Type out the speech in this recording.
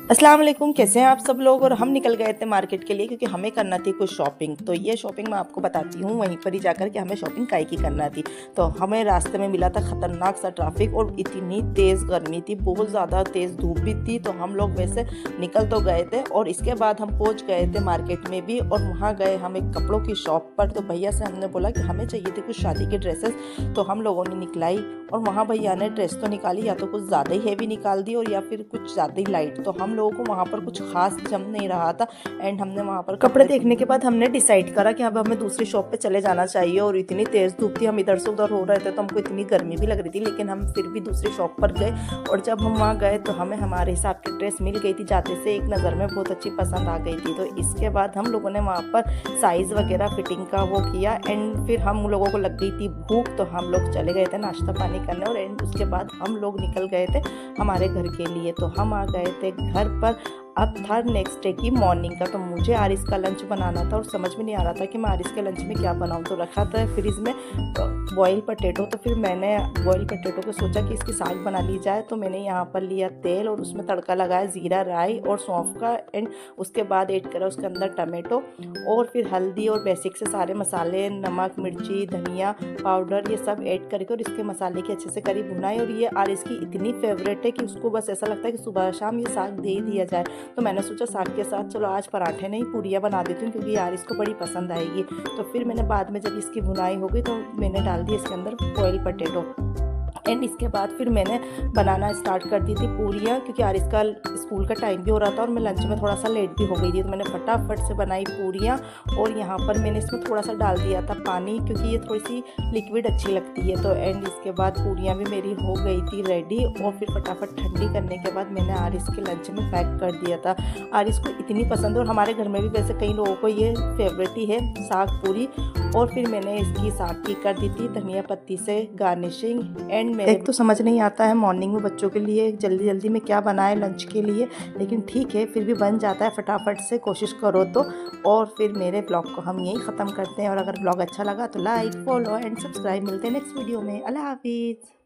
अस्सलाम वालेकुम, कैसे हैं आप सब लोग। और हम निकल गए थे मार्केट के लिए क्योंकि हमें करना थी कुछ शॉपिंग। तो ये शॉपिंग मैं आपको बताती हूँ वहीं पर ही जाकर कि हमें शॉपिंग काहे की करना थी। तो हमें रास्ते में मिला था ख़तरनाक सा ट्रैफिक और इतनी तेज़ गर्मी थी, बहुत ज़्यादा तेज़ धूप भी थी। तो हम लोग वैसे निकल तो गए थे और इसके बाद हम पहुँच गए थे मार्केट में भी, और वहाँ गए हम एक कपड़ों की शॉप पर। तो भैया से हमने बोला कि हमें चाहिए थी कुछ शादी की ड्रेसेस। तो हम लोगों ने निकलाई और वहाँ भैया ने ड्रेस तो निकाली, या तो कुछ ज़्यादा ही हैवी निकाल दी और या फिर कुछ ज़्यादा ही लाइट। तो हम लोगों को वहाँ पर कुछ खास जम नहीं रहा था। एंड हमने वहाँ पर कपड़े देखने के बाद हमने डिसाइड करा कि अब हमें दूसरी शॉप पे चले जाना चाहिए। और इतनी तेज़ धूप थी, हम इधर से उधर हो रहे थे तो हमको इतनी गर्मी भी लग रही थी, लेकिन हम फिर भी दूसरी शॉप पर गए। और जब हम वहाँ गए तो हमें हमारे हिसाब की ड्रेस मिल गई थी, जाते से एक नज़र में बहुत अच्छी पसंद आ गई थी। तो इसके बाद हम लोगों ने वहाँ पर साइज़ वगैरह फिटिंग का वो किया। एंड फिर हम लोगों को लग गई थी भूख, तो हम लोग चले गए थे नाश्ता पानी करने। और एंड उसके बाद हम लोग निकल गए थे हमारे घर के लिए। तो हम आ गए थे घर पर। अब था नेक्स्ट डे की मॉर्निंग का। तो मुझे आरिस का लंच बनाना था और समझ में नहीं आ रहा था कि मैं आरिस के लंच में क्या बनाऊं। तो रखा था फ्रिज में बॉयल पटेटो। तो फिर मैंने बॉयल पटेटो को सोचा कि इसकी साग बना ली जाए। तो मैंने यहाँ पर लिया तेल और उसमें तड़का लगाया जीरा राई और सौंफ का। एंड उसके बाद ऐड करा उसके अंदर टमाटो और फिर हल्दी और बेसिक से सारे मसाले, नमक, मिर्ची, धनिया पाउडर, ये सब ऐड करके और इसके मसाले की अच्छे से करी भुनाई। और ये आरिस की इतनी फेवरेट है कि उसको बस ऐसा लगता है कि सुबह शाम ये साग दे ही दिया जाए। तो मैंने सोचा साग के साथ चलो आज पराठे नहीं पूरियाँ बना देती हूँ, क्योंकि यार इसको बड़ी पसंद आएगी। तो फिर मैंने बाद में जब इसकी भुनाई हो गई तो मैंने डाल दी इसके अंदर बॉयल पटेटो। एंड इसके बाद फिर मैंने बनाना स्टार्ट कर दी थी पूरियाँ, क्योंकि यार इसका स्कूल का टाइम भी हो रहा था और मैं लंच में थोड़ा सा लेट भी हो गई थी। तो मैंने फटाफट से बनाई पूरियाँ। और यहाँ पर मैंने इसमें थोड़ा सा डाल दिया था पानी, क्योंकि ये थोड़ी सी लिक्विड अच्छी लगती है। तो एंड इसके बाद पूरियाँ भी मेरी हो गई थी रेडी। और फिर फटाफट ठंडी करने के बाद मैंने आरिस के लंच में पैक कर दिया था। आरिस को इतनी पसंद है और हमारे घर में भी वैसे कई लोगों को ये फेवरेट ही है साग पूरी। और फिर मैंने इसकी साग की कर दी थी धनिया पत्ती से गार्निशिंग। एंड मेरे एक तो समझ नहीं आता है मॉर्निंग में बच्चों के लिए जल्दी जल्दी में क्या बनाए लंच के लिए, लेकिन ठीक है फिर भी बन जाता है फटाफट से, कोशिश करो तो। और फिर मेरे ब्लॉग को हम यही ख़त्म करते हैं। और अगर ब्लॉग अच्छा लगा तो लाइक, फॉलो एंड सब्सक्राइब। मिलते हैं नेक्स्ट वीडियो में। अल्लाह हाफिज़।